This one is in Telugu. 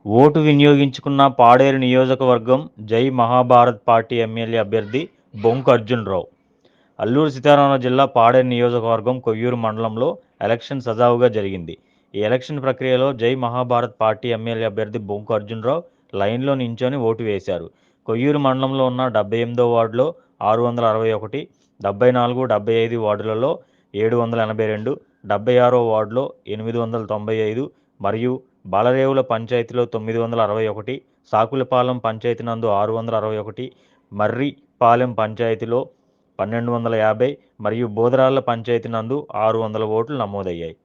ఓటు వినియోగించుకున్న పాడేరు నియోజకవర్గం జై మహాభారత్ పార్టీ ఎమ్మెల్యే అభ్యర్థి బొంకు అర్జున్రావు. అల్లూరు సీతారామరాజు జిల్లా పాడేరు నియోజకవర్గం కొయ్యూరు మండలంలో ఎలక్షన్ సజావుగా జరిగింది. ఈ ఎలక్షన్ ప్రక్రియలో జై మహాభారత్ పార్టీ ఎమ్మెల్యే అభ్యర్థి బొంకు అర్జున్రావు లైన్లో నించొని ఓటు వేశారు. కొయ్యూరు మండలంలో ఉన్న 78వ వార్డులో 661, 74, 75 వార్డులలో 782, 76వ వార్డులో 895 మరియు బాలరేవుల పంచాయతీలో 961, సాకులపాలెం పంచాయతీ నందు 661, మర్రిపాలెం పంచాయతీలో 1250 మరియు బోదరాళ్ల పంచాయతీ నందు 600 ఓట్లు నమోదయ్యాయి.